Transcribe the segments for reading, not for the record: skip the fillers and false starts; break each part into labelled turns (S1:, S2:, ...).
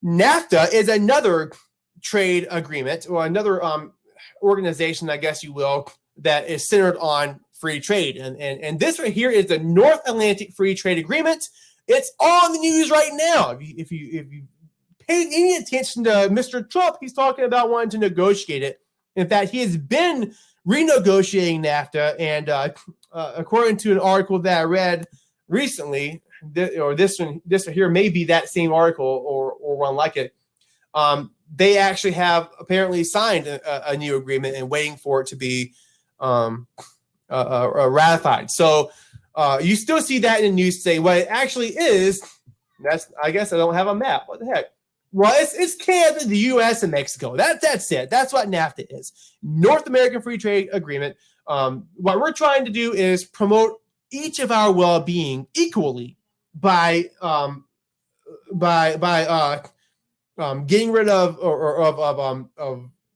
S1: NAFTA is another trade agreement, or another organization, I guess you will, that is centered on free trade. And this right here is the North Atlantic Free Trade Agreement. It's on the news right now. If you paid any attention to Mr. Trump, he's talking about wanting to negotiate it. In fact, he has been renegotiating NAFTA, and according to an article that I read recently, this one here may be that same article or one like it. They actually have apparently signed a new agreement and waiting for it to be ratified. So you still see that in the news today. What it actually is, I guess I don't have a map. What the heck? Well, it's Canada, the U.S., and Mexico. That's it. That's what NAFTA is. North American Free Trade Agreement. What we're trying to do is promote each of our well-being equally by getting rid of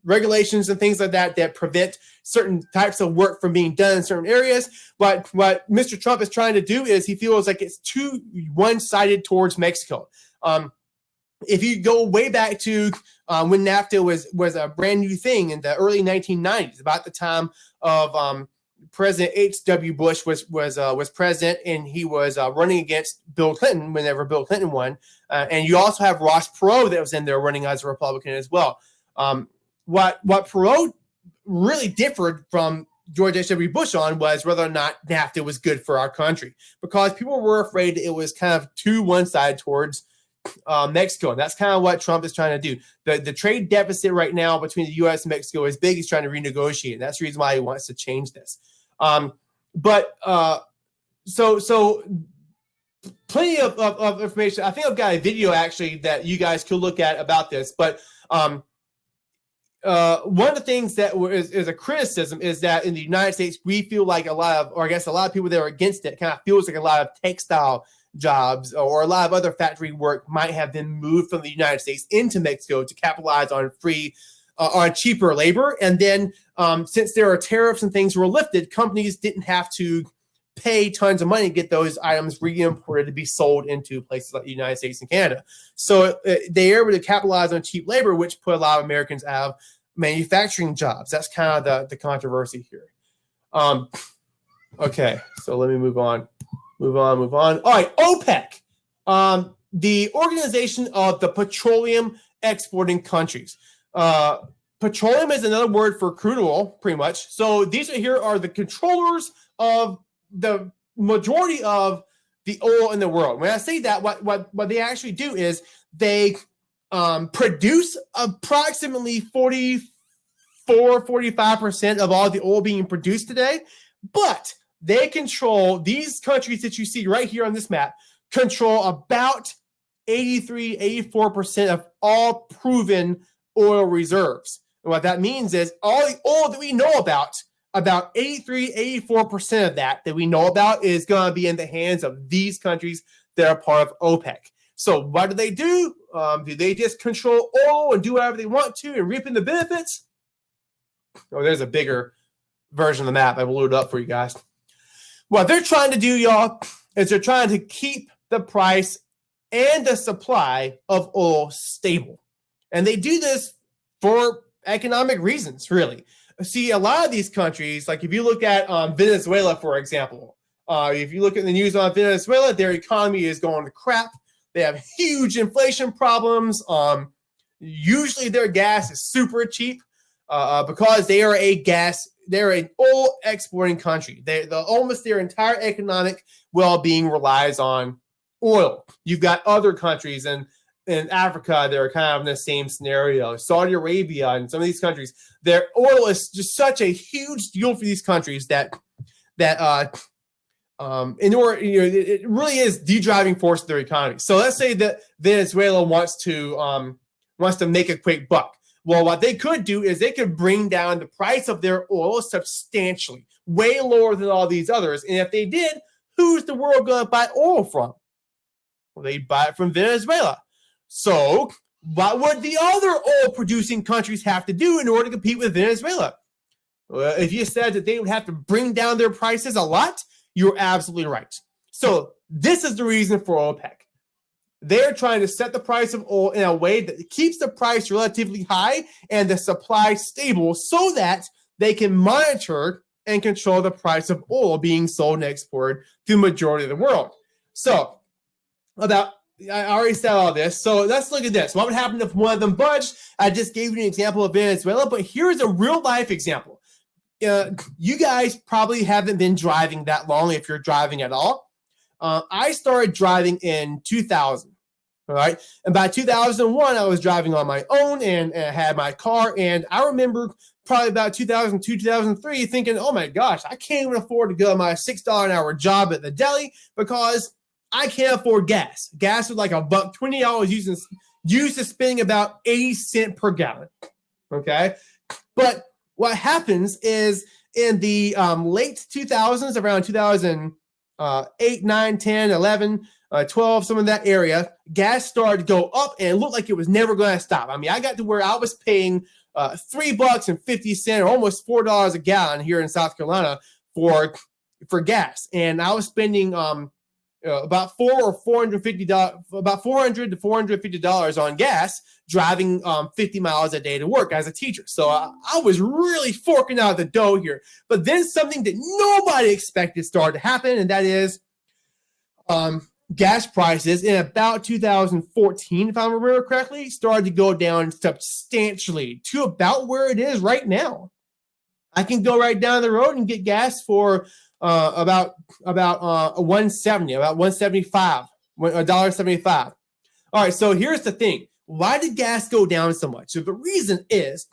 S1: regulations and things like that prevent certain types of work from being done in certain areas. But what Mr. Trump is trying to do is he feels like it's too one-sided towards Mexico. If you go way back to when NAFTA was a brand new thing in the early 1990s, about the time of President H.W. Bush was president, and he was running against Bill Clinton whenever Bill Clinton won. And you also have Ross Perot that was in there running as a Republican as well. What Perot really differed from George H.W. Bush on was whether or not NAFTA was good for our country, because people were afraid it was kind of too one-sided towards Mexico. And that's kind of what Trump is trying to do. The trade deficit right now between the U.S. and Mexico is big. He's trying to renegotiate. And that's the reason why he wants to change this. So plenty of information. I think I've got a video actually that you guys could look at about this. But one of the things that is a criticism is that in the United States, we feel like a lot of people that are against it kind of feels like a lot of textile jobs or a lot of other factory work might have been moved from the United States into Mexico to capitalize on cheaper labor. And then since there are tariffs and things were lifted, companies didn't have to pay tons of money to get those items re-imported to be sold into places like the United States and Canada. So they are able to capitalize on cheap labor, which put a lot of Americans out of manufacturing jobs. That's kind of the controversy here. Okay, so let me move on. All right, OPEC, the Organization of the Petroleum Exporting Countries. Petroleum is another word for crude oil, pretty much. So these here are the controllers of the majority of the oil in the world. When I say that, what they actually do is they produce approximately 45% of all the oil being produced today, but they control, these countries that you see right here on this map, control about 84% of all proven oil reserves. And what that means is all the oil that we know about 84% of that we know about is going to be in the hands of these countries that are part of OPEC. So what do? Do they just control oil and do whatever they want to and reaping the benefits? Oh, there's a bigger version of the map. I blew it up for you guys. What they're trying to do, y'all, is they're trying to keep the price and the supply of oil stable. And they do this for economic reasons, really. See, a lot of these countries, like if you look at Venezuela, for example, if you look at the news on Venezuela, their economy is going to crap. They have huge inflation problems. Usually their gas is super cheap because they're an oil exporting country. Almost their entire economic well-being relies on oil. You've got other countries in Africa that are kind of in the same scenario. Saudi Arabia and some of these countries, their oil is just such a huge deal for these countries that in order, it really is the driving force of their economy. So let's say that Venezuela wants to make a quick buck. Well, what they could do is they could bring down the price of their oil substantially, way lower than all these others. And if they did, who's the world going to buy oil from? Well, they'd buy it from Venezuela. So what would the other oil-producing countries have to do in order to compete with Venezuela? Well, if you said that they would have to bring down their prices a lot, you're absolutely right. So this is the reason for OPEC. They're trying to set the price of oil in a way that keeps the price relatively high and the supply stable so that they can monitor and control the price of oil being sold and exported to the majority of the world. So, I already said all this. So let's look at this. What would happen if one of them budged? I just gave you an example of Venezuela, but here's a real life example. You guys probably haven't been driving that long if you're driving at all. I started driving in 2000. All right. And by 2001, I was driving on my own and had my car. And I remember probably about 2002, 2003 thinking, oh my gosh, I can't even afford to go to my $6 an hour job at the deli because I can't afford gas. Gas was like $1.20 used to spending about 80 cents per gallon. Okay. But what happens is in the late 2000s, around 2008, 9, 10, 11, 12, some of that area, gas started to go up and it looked like it was never going to stop. I mean, I got to where I was paying $3.50 or almost $4 a gallon here in South Carolina for gas. And I was spending about $400 to $450 on gas driving 50 miles a day to work as a teacher. So I was really forking out the dough here. But then something that nobody expected started to happen, and that is gas prices in about 2014, if I remember correctly, started to go down substantially to about where it is right now. I can go right down the road and get gas for about 170, about 175, $1.75. All right, so here's the thing. Why did gas go down so much? So the reason is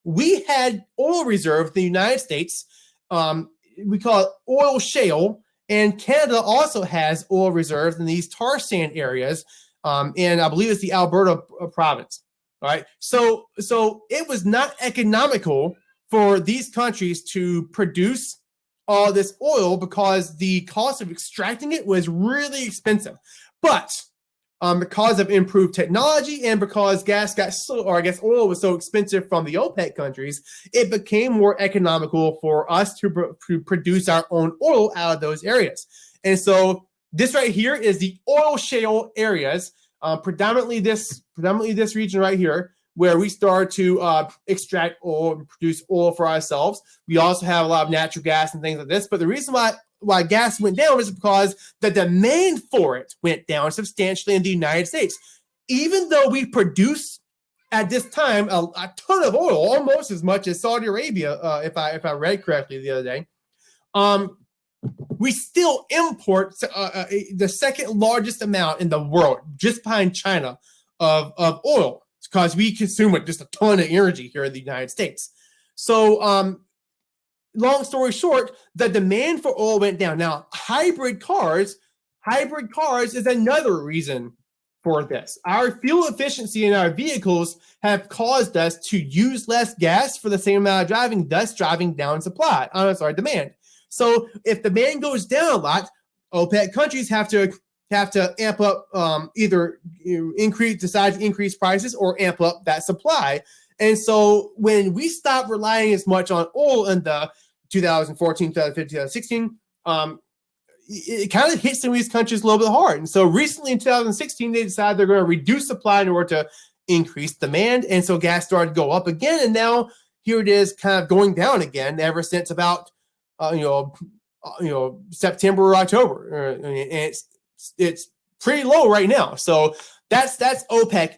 S1: we had oil reserve in the United States. We call it oil shale, and Canada also has oil reserves in these tar sand areas, and I believe it's the Alberta province. All right, so it was not economical for these countries to produce all this oil because the cost of extracting it was really expensive. But because of improved technology and because oil was so expensive from the OPEC countries, it became more economical for us to produce our own oil out of those areas. And so this right here is the oil shale areas, predominantly this region right here, where we start to extract oil and produce oil for ourselves. We also have a lot of natural gas and things like this. But the reason why gas went down is because the demand for it went down substantially in the United States. Even though we produce at this time a ton of oil, almost as much as Saudi Arabia, if I read correctly the other day, we still import the second largest amount in the world, just behind China, of oil. Because we consume just a ton of energy here in the United States. So long story short, the demand for oil went down. Now, hybrid cars is another reason for this. Our fuel efficiency in our vehicles have caused us to use less gas for the same amount of driving, thus driving down demand. So if demand goes down a lot, OPEC countries have to amp up, either decide to increase prices or amp up that supply. And so when we stop relying as much on oil in the 2014, 2015, 2016, it kind of hits some of these countries a little bit hard. And so recently in 2016, they decided they're going to reduce supply in order to increase demand. And so gas started to go up again. And now here it is kind of going down again ever since about, September or October. And it's pretty low right now. So that's OPEC.